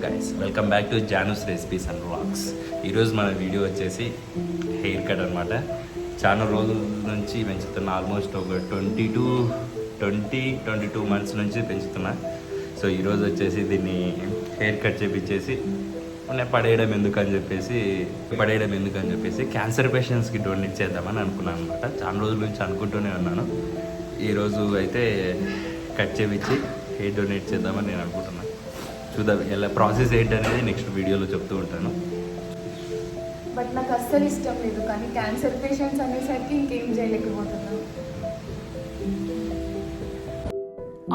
Guys welcome back to Janu's recipes and vlogs. ఈరోజు మన video వచ్చేసి హెయిర్ కట్ అనమాట. చాలా రోజుల నుంచి పెంచుతున్నా, ఆల్మోస్ట్ ఒక 22 మంత్స్ నుంచి పెంచుతున్నా. సో ఈరోజు వచ్చేసి దీన్ని హెయిర్ కట్ చేపించేసి పడేయడం ఎందుకని చెప్పేసి క్యాన్సర్ పేషెంట్స్కి డొనేట్ చేద్దామని అనుకున్నాను అనమాట. చాలా రోజుల నుంచి అనుకుంటూనే ఉన్నాను. ఈరోజు అయితే కట్ చేపించి హెయిర్ డొనేట్ చేద్దామని నేను అనుకుంటున్నాను. చూద్దాం ఎలా ప్రాసెస్ ఏంటనేది నెక్స్ట్ వీడియోలో చెప్తూ ఉంటాను. బట్ నాకు అస్సలు ఇష్టం లేదు, కానీ క్యాన్సర్ పేషెంట్స్ అనేసరికి ఇంకేం చేయలేకపోతున్నాను.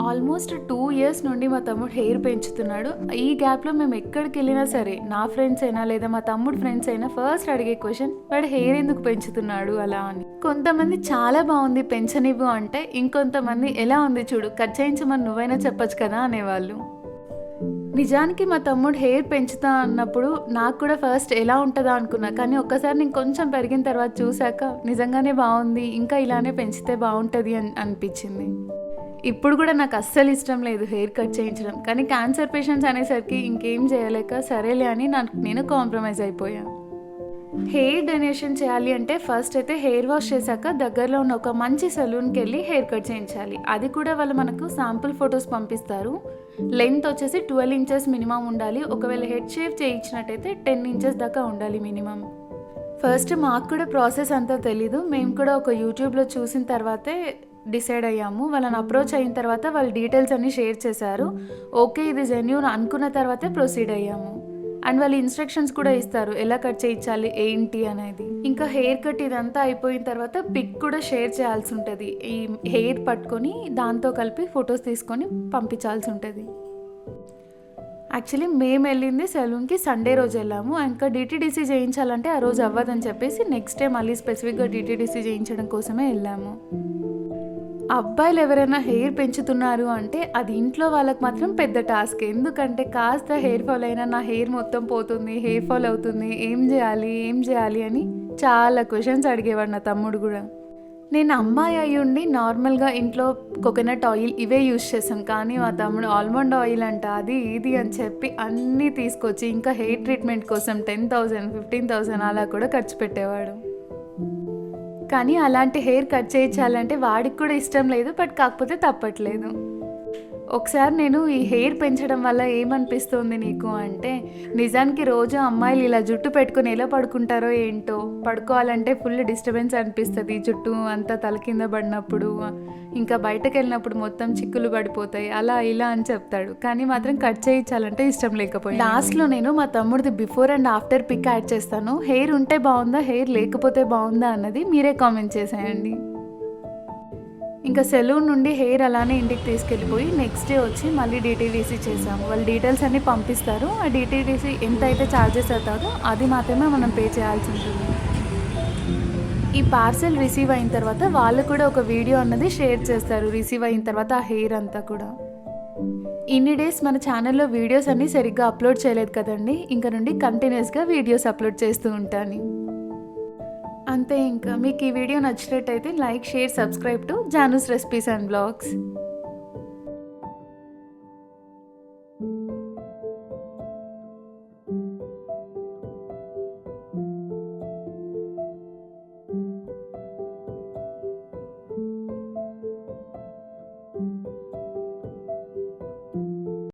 ఆల్మోస్ట్ 2 years నుండి మా తమ్ముడు హెయిర్ పెంచుతున్నాడు. ఈ గ్యాప్లో మేము ఎక్కడికి వెళ్ళినా సరే, నా ఫ్రెండ్స్ అయినా లేదా మా తమ్ముడు ఫ్రెండ్స్ అయినా ఫస్ట్ అడిగే క్వశ్చన్, వాడు హెయిర్ ఎందుకు పెంచుతున్నాడు అలా అని. కొంతమంది చాలా బాగుంది పెంచనివ్వు అంటే, ఇంకొంతమంది ఎలా ఉంది చూడు కట్ చేయించమని నువ్వైనా చెప్పొచ్చు కదా అనేవాళ్ళు. నిజానికి మా తమ్ముడు హెయిర్ పెంచుతా అన్నప్పుడు నాకు కూడా ఫస్ట్ ఎలా ఉంటుందా అనుకున్నా, కానీ ఒక్కసారి నేను కొంచెం పెరిగిన తర్వాత చూశాక నిజంగానే బాగుంది, ఇంకా ఇలానే పెంచితే బాగుంటుంది అని అనిపించింది. ఇప్పుడు కూడా నాకు అస్సలు ఇష్టం లేదు హెయిర్ కట్ చేయించడం, కానీ క్యాన్సర్ పేషెంట్స్ అనేసరికి ఇంకేం చేయలేక సరేలే అని నేను కాంప్రమైజ్ అయిపోయాను. హెయిర్ డొనేషన్ చేయాలి అంటే ఫస్ట్ అయితే హెయిర్ వాష్ చేశాక దగ్గరలో ఉన్న ఒక మంచి సలూన్కి వెళ్ళి హెయిర్ కట్ చేయించాలి. అది కూడా వాళ్ళు మనకు శాంపుల్ ఫొటోస్ పంపిస్తారు. లెంత్ వచ్చేసి 12 inches మినిమం ఉండాలి. ఒకవేళ హెడ్ షేవ్ చేయించినట్టయితే 10 inches దాకా ఉండాలి మినిమం. ఫస్ట్ మాకు కూడా ప్రాసెస్ అంతా తెలీదు. మేము కూడా ఒక యూట్యూబ్లో చూసిన తర్వాతే డిసైడ్ అయ్యాము. వాళ్ళని అప్రోచ్ అయిన తర్వాత వాళ్ళ డీటెయిల్స్ అన్నీ షేర్ చేశారు. ఓకే ఇది జెన్యూన్ అనుకున్న తర్వాతే ప్రొసీడ్ అయ్యాము. అండ్ వాళ్ళు ఇన్స్ట్రక్షన్స్ కూడా ఇస్తారు ఎలా కట్ చేయించాలి ఏంటి అనేది. ఇంకా హెయిర్ కట్ ఇదంతా అయిపోయిన తర్వాత పిక్ కూడా షేర్ చేయాల్సి ఉంటుంది. ఈ హెయిర్ పట్టుకొని దాంతో కలిపి ఫొటోస్ తీసుకొని పంపించాల్సి ఉంటుంది. యాక్చువల్లీ మేము వెళ్ళింది సెలూన్కి సండే రోజు వెళ్ళాము. ఇంకా డిటీడీసీ చేయించాలంటే ఆ రోజు అవ్వదని చెప్పేసి నెక్స్ట్ డే మళ్ళీ స్పెసిఫిక్గా డిటీడీసీ చేయించడం కోసమే వెళ్ళాము. అబ్బాయిలు ఎవరైనా హెయిర్ పెంచుతున్నారు అంటే అది ఇంట్లో వాళ్ళకి మాత్రం పెద్ద టాస్క్. ఎందుకంటే కాస్త హెయిర్ ఫాల్ అయినా నా హెయిర్ మొత్తం పోతుంది, హెయిర్ ఫాల్ అవుతుంది, ఏం చేయాలి అని చాలా క్వశ్చన్స్ అడిగేవాడు నా తమ్ముడు కూడా. నేను అమ్మాయి అయ్యి ఉండి నార్మల్గా ఇంట్లో కోకోనట్ ఆయిల్ ఇవే యూజ్ చేస్తాను, కానీ మా తమ్ముడు ఆల్మండ్ ఆయిల్ అంట అది ఇది అని చెప్పి అన్నీ తీసుకొచ్చి ఇంకా హెయిర్ ట్రీట్మెంట్ కోసం 10,000 15,000 అలా కూడా ఖర్చు పెట్టేవాడు. కానీ అలాంటి హెయిర్ కట్ చేయించాలంటే వాడికి కూడా ఇష్టం లేదు, బట్ కాకపోతే తప్పట్లేదు. ఒకసారి నేను ఈ హెయిర్ పెంచడం వల్ల ఏమనిపిస్తుంది నీకు అంటే, నిజానికి రోజు అమ్మాయిలు ఇలా జుట్టు పెట్టుకుని ఎలా పడుకుంటారో ఏంటో, పడుకోవాలంటే ఫుల్ డిస్టర్బెన్స్ అనిపిస్తుంది. జుట్టు అంతా తల కింద పడినప్పుడు, ఇంకా బయటకు వెళ్ళినప్పుడు మొత్తం చిక్కులు పడిపోతాయి, అలా ఇలా అని చెప్తాడు. కానీ మాత్రం కట్ చేయించాలంటే ఇష్టం లేకపోయింది. లాస్ట్లో నేను మా తమ్ముడిది before and after pic add చేస్తాను. హెయిర్ ఉంటే బాగుందా హెయిర్ లేకపోతే బాగుందా అన్నది మీరే కామెంట్ చేసేయండి. ఇంకా సెలూన్ నుండి హెయిర్ అలానే ఇంటికి తీసుకెళ్ళిపోయి నెక్స్ట్ డే వచ్చి మళ్ళీ డిటీడీసీ చేసాము. వాళ్ళు డీటెయిల్స్ అన్నీ పంపిస్తారు. ఆ డిటీడీసీ ఎంత అయితే ఛార్జెస్ అవుతారో అది మాత్రమే మనం పే చేయాల్సి ఉంటుంది. ఈ పార్సెల్ రిసీవ్ అయిన తర్వాత వాళ్ళు కూడా ఒక వీడియో అన్నది షేర్ చేస్తారు రిసీవ్ అయిన తర్వాత ఆ హెయిర్ అంతా కూడా. ఇన్ని డేస్ మన ఛానల్లో వీడియోస్ అన్నీ సరిగ్గా అప్లోడ్ చేయలేదు కదండి, ఇంక నుండి కంటిన్యూస్గా వీడియోస్ అప్లోడ్ చేస్తూ ఉంటాను. అంతే. ఇంకా మీకు ఈ వీడియో నచ్చినట్టయితే like, share, subscribe to Janu's recipes and blogs.